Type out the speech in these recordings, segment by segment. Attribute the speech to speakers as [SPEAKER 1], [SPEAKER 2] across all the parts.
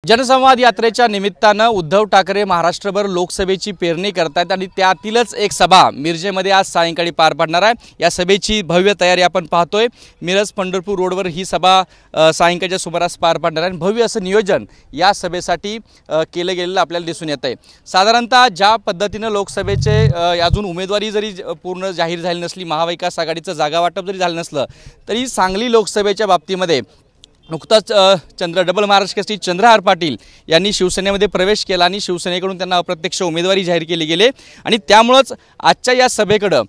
[SPEAKER 1] जनसंवाद यात्रेच्या निमित्तानं उद्धव ठाकरे महाराष्ट्रभर लोकसभेची पेरणी करतात आणि त्यातीलच एक सभा मिरजेमध्ये आज सायंकाळी पार पडणार आहे। या सभेची भव्य तयारी आपण पाहतोय। मिरज पंढरपूर रोडवर ही सभा सायंकाळच्या सुमारास पार पडणार आहे। भव्य असं नियोजन या सभेसाठी केलं गेलेलं आपल्याला दिसून येतंय। साधारणतः ज्या पद्धतीनं लोकसभेचे अजून उमेदवारी जरी पूर्ण जाहीर झाली नसली, महाविकास आघाडीचं जागा वाटप जरी झालं नसलं, तरी सांगली लोकसभेच्या बाबतीमध्ये नुकताच डबल महाराष्ट्र केसरी चंद्रहार पाटील यांनी शिवसेनेमध्ये प्रवेश केला आणि शिवसेनेकडून त्यांना अप्रत्यक्ष उमेदवारी जाहीर केली गेली आणि त्यामुळेच आजच्या या सभेकडे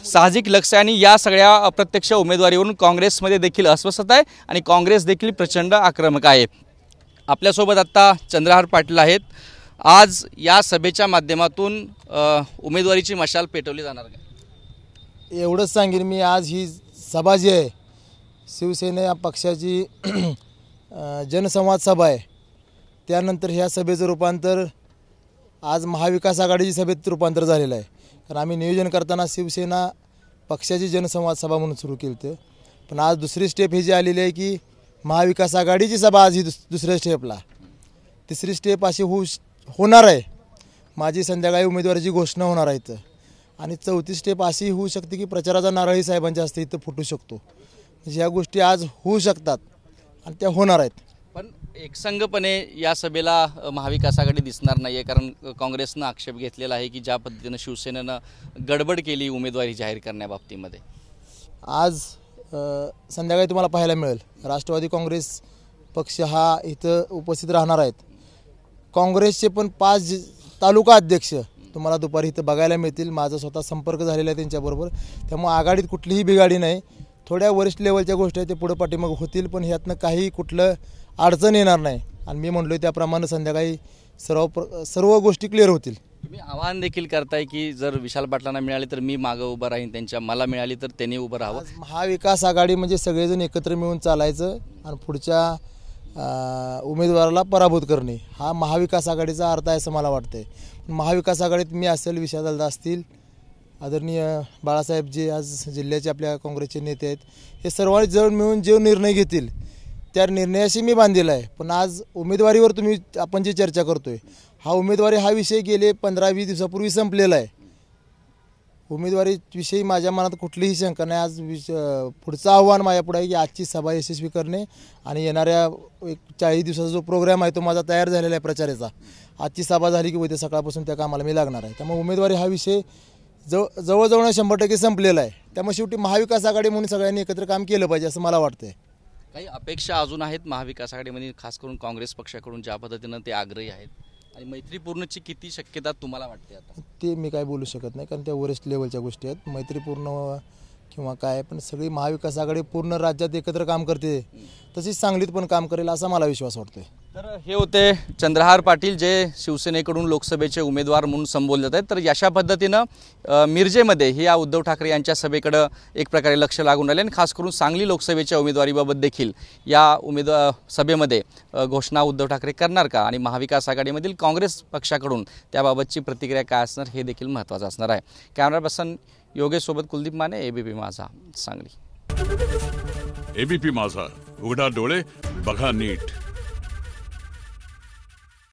[SPEAKER 1] साहजिक लक्ष आहे आणि या सगळ्या अप्रत्यक्ष उमेदवारीवरून काँग्रेसमध्ये देखील अस्वस्थता आहे आणि काँग्रेस देखील प्रचंड आक्रमक आहे। आपल्यासोबत आता चंद्रहार पाटील आहेत। आज या सभेच्या माध्यमातून उमेदवारीची मशाल पेटवली जाणार का?
[SPEAKER 2] एवढंच सांगेन मी, आज ही सभा जी आहे शिवसेना या पक्षाची जनसंवाद सभा आहे। त्यानंतर ह्या सभेचं रूपांतर आज महाविकास आघाडीची सभेत रूपांतर झालेलं आहे। कारण आम्ही नियोजन करताना शिवसेना पक्षाची जनसंवाद सभा म्हणून सुरू केली होती, पण आज दुसरी स्टेप ही जी आलेली आहे की महाविकास आघाडीची सभा आज ही दुसऱ्या स्टेपला, तिसरी स्टेप अशी होणार आहे। माझी संध्याकाळी उमेदवाराची घोषणा होणार आहे इथं, आणि चौथी स्टेप अशी होऊ शकते की प्रचाराचा नारळही साहेबांच्या हस्ते इथं फुटू शकतो। ह्या गोष्टी आज होऊ शकतात आणि त्या होणार आहेत।
[SPEAKER 1] पण एकसंघपणे या सभेला महाविकास आघाडी दिसणार नाही आहे, कारण काँग्रेसनं आक्षेप घेतलेला आहे की ज्या पद्धतीनं शिवसेनेनं गडबड केली उमेदवारी जाहीर करण्याबाबतीमध्ये।
[SPEAKER 2] आज संध्याकाळी तुम्हाला पाहायला मिळेल राष्ट्रवादी काँग्रेस पक्ष हा इथं उपस्थित राहणार आहेत। काँग्रेसचे पण 5 तालुका अध्यक्ष तुम्हाला दुपारी इथं बघायला मिळतील। माझा स्वतः संपर्क झालेला आहे त्यांच्याबरोबर, त्यामुळे आघाडीत कुठलीही बिघाडी नाही। थोड्या वरिष्ठ लेवलच्या गोष्टी आहेत ते पुढे पाठीमाग होतील, पण ह्यातनं काही कुठलं अडचण येणार नाही आणि मी म्हणलोय त्याप्रमाणे संध्याकाळी सर्व गोष्टी क्लिअर होतील।
[SPEAKER 1] तुम्ही आवाहन देखील करताय की जर विशाल पाटलांना मिळाली तर मी मागं उभं राहीन त्यांच्या, मला मिळाली तर त्यांनी उभं राहावं।
[SPEAKER 2] महाविकास आघाडी म्हणजे सगळेजण एकत्र मिळून चालायचं आणि पुढच्या उमेदवाराला पराभूत करणे हा महाविकास आघाडीचा अर्थ आहे असं मला वाटतंय। महाविकास आघाडीत मी असेल, विशालदादा असतील, आदरणीय बाळासाहेब जे आज जिल्ह्याचे आपल्या काँग्रेसचे नेते आहेत, हे सर्वांनी जवळ मिळून जो निर्णय घेतील त्या निर्णयाशी मी बांधलेला आहे। पण आज उमेदवारीवर आपण जी चर्चा करतोय, उमेदवारी हा विषय गेले 15-20 दिवसापूर्वी संपलेला आहे। उमेदवारीविषयी माझ्या मनात कुठलीही शंका नाही। आज पुढचं आव्हान माझ्यापुढे आहे की आजची सभा यशस्वी करणे आणि येणाऱ्या 40 दिवसाचा जो प्रोग्राम आहे तो माझा तयार झालेला आहे प्रचाराचा। आजची सभा झाली की उद्या सकाळपासून त्या कामाला मी लागणार आहे। त्यामुळे उमेदवारी हा विषय जवळजवळ 100% संपलेला आहे। त्यामुळे शेवटी महाविकास आघाडी म्हणून सगळ्यांनी एकत्र काम केलं पाहिजे असं मला वाटतंय।
[SPEAKER 1] काही अपेक्षा अजून आहेत महाविकास आघाडीमध्ये, खास करून काँग्रेस पक्षाकडून ज्या पद्धतीनं ते आग्रही आहेत, आणि मैत्रीपूर्णची किती शक्यता तुम्हाला वाटते? आता
[SPEAKER 2] ते मी काय बोलू शकत नाही, कारण त्या वरिष्ठ लेवलच्या गोष्टी आहेत। मैत्रीपूर्ण किंवा काय, पण सगळी महाविकास आघाडी पूर्ण राज्यात एकत्र काम करते, तशीच सांगलीत पण काम करेल असा मला विश्वास वाटतोय।
[SPEAKER 1] तर हे होते चंद्रहार पाटील जे शिवसेनेकडून लोकसभेचे उमेदवार म्हणून संबोधले जात आहेत। तर अशा पद्धतीनं मिरजेमध्ये हे या उद्धव ठाकरे यांच्या सभेकडे एक प्रकारे लक्ष लागून राहिले आणि खास करून सांगली लोकसभेच्या उमेदवारीबाबत देखील या सभेमध्ये घोषणा उद्धव ठाकरे करणार का आणि महाविकास आघाडीमधील काँग्रेस पक्षाकडून त्याबाबतची प्रतिक्रिया काय असणार हे देखील महत्त्वाचं असणार आहे। कॅमेरा पर्सन योगेश सोबत कुलदीप माने, एबीपी माझा, सांगली।
[SPEAKER 3] एबीपी माझा, उघडा डोळे बघा नीट।